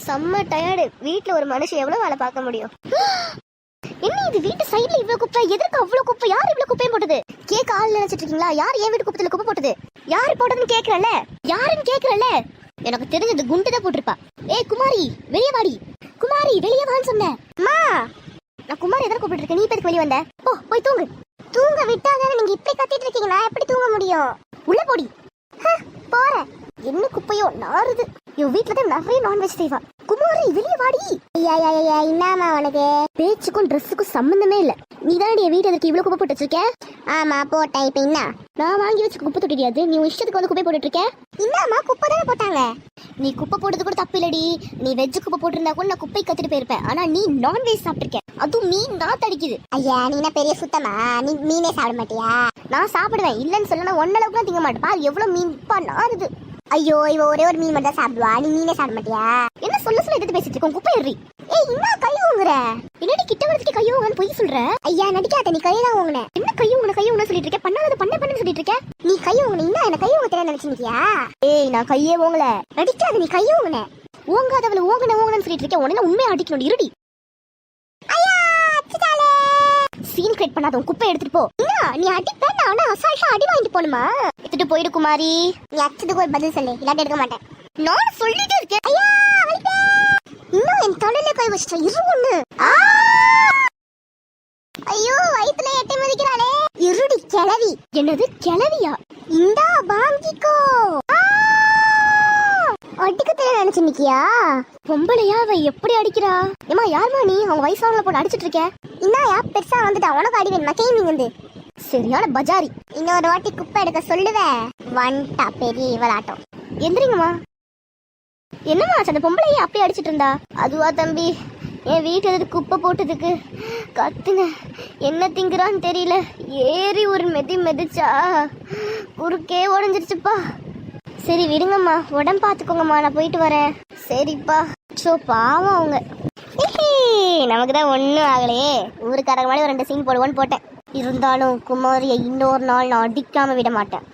செம்ம டயர்டு. வீட்டுல ஒரு மனுஷன் எவ்வளவு வேலை பார்க்க முடியும்? என்ன இது வீட்டு சைடுல இவ்வளவு குப்பை? எதற்கு அவ்வளவு குப்பை? யார் இவ்வளவு குப்பையும் போட்டது? கேட்க ஆள் நினைச்சிட்டு இருக்கீங்களா? யார் என் வீட்டு குப்பத்துல குப்பை போட்டது? யாரு போட்டதுன்னு கேக்குறல? யாருன்னு கேக்குறல? எனக்கு தெரிஞ்சது குண்டுதான் போட்டிருப்பா. ஏய் குமாரி, வெளியே வாடி. குமாரி, வெளியே வான்னு சொன்னேன். அம்மா, நான் குமாரி எதற்கு கூப்பிட்டு இருக்கேன்? நீ எதுக்கு வெளியே வந்த? போய் தூங்கு. தூங்க விட்டாதானே நீங்க இப்படி கத்திட்டு இருக்கீங்க. நான் எப்படி தூங்க முடியும்? உள்ள போடி. போறேன். என்ன குப்பையோ நாறுது. இவன் வீட்டுல தான் நிறைய நான்வெஜ் செய்வா. குமாரி, வெளியே வாடி. என்னமா உனக்கு? பேச்சுக்கும் ட்ரெஸ்ஸுக்கும் சம்பந்தமே இல்ல. நீ தானே என் வீட்டு எதற்கு இவ்வளவு குப்பை போட்டு வச்சிருக்க? ஆமா போட்டேன். இப்ப என்ன? நான் வாங்கி வச்சு குப்பை தொட்டியாது. நீ உன் இஷ்டத்துக்கு வந்து குப்பை போட்டுட்டு இருக்க. என்னமா குப்பை தானே போட்டாங்க. நீ குப்பை போட்டது கூட தப்பு இல்லடி. நீ வெஜ் குப்பை போட்டிருந்தா கூட நான் குப்பை கத்திட்டு போயிருப்பேன். ஆனா நீ நான்வெஜ் சாப்பிட்டிருக்க. அதுவும் மீன் நாத்து அடிக்குது. ஐயா, நீ என்ன பெரிய சுத்தமா? நீ மீனே சாப்பிட மாட்டியா? நான் சாப்பிடுவேன், இல்லன்னு சொல்ல. ஒன்னளவுக்கு திங்க மாட்டேன். பாரு எவ்வளவு மீன் நாறுது. ஐயோ, இவ ஒரே ஒரு மீன் மட்டும் சாப்பிடுவா. நீ மீனே சாப்பிட மாட்டியா? என்ன சொல்ல எதிர்த்து பேசிட்டு இருக்கோம்? குப்பை ஏறி. ஏய், என்ன கை ஊங்குற? என்னடி கிட்ட வரதுக்கு கை ஊங்கன்னு போய் சொல்ற? ஐயா நடிக்காத, நீ கையை தான் ஊங்குன. என்ன கை ஊங்குன சொல்லிட்டு இருக்க? பண்ணாத பண்ணு சொல்லிட்டு இருக்க. நீ கை ஊங்குன. என்ன என்ன கை ஊங்க தெரியாது நினைச்சிருக்கியா? ஏய், நான் கையே ஊங்கல. நடிக்காத, நீ கை ஊங்குன. ஊங்காதவள ஊங்குனன்னு சொல்லிட்டு இருக்க. உடனே உண்மையை அடிக்கணும். இருடி. சீன் கிரியேட் பண்ணாத. உன் குப்பை எடுத்துட்டு போ. என்ன நீ அடிப்ப? நான் அசால்ட்டா அடி வாங்கிட்டு போணுமா? எடுத்துட்டு போயிடு குமாரி. நீ அச்சதுக்கு ஒரு பதில் சொல்லு, இல்லாட்டி எடுக்க மாட்டேன். நான் சொல்லிட்டே இருக்கேன். ஐயா வைப்பே. இன்னும் என் தலையில கை வச்சிட்ட. இரு ஒண்ணு. ஐயோ, வயித்துல எட்டி மிதிக்கிறாளே. இருடி கிளவி. என்னது கிளவியா? இந்தா வாங்கிக்கோ. அடிக்க தெரிய நினைச்சுக்கியா? பொம்பளையா? அவ எப்படி அடிக்கிறா? ஏமா யாருமா நீ? அவங்க வயசானவங்கள போட்டு அடிச்சிட்டு இருக்க. என்னயா பெருசா வந்துட்டா? உனக்கு அடி வேணுமா? கேமிங் வந்து சரியான பஜாரி. இன்னொரு வாட்டி குப்பை எடுக்க சொல்லுவேன். வந்துட்டா பெரிய இவளாட்டம். எந்திரிங்கம்மா. என்னம்மா அந்த பொம்பளையே அப்படி அடிச்சிட்டு இருந்தா? அதுவா தம்பி, என் வீட்டுல எது குப்பை போட்டதுக்கு கத்துங்க. என்ன திங்குறான்னு தெரியல. ஏறி ஒரு மிதிச்சா குறுக்கே உடஞ்சிருச்சுப்பா. சரி விடுங்கம்மா, உடம்பு பார்த்துக்கோங்கம்மா. நான் போயிட்டு வரேன். சரிப்பா. சோ பாவம் அவங்க. நமக்கு தான் ஒன்றும் ஆகலையே. ஊருக்காரங்க மாதிரி ஒரு 2 சீன் போடுவோன்னு போட்டேன். இருந்தாலும் குமாரியை இன்னொரு நாள் நான் அடிக்காம விட மாட்டேன்.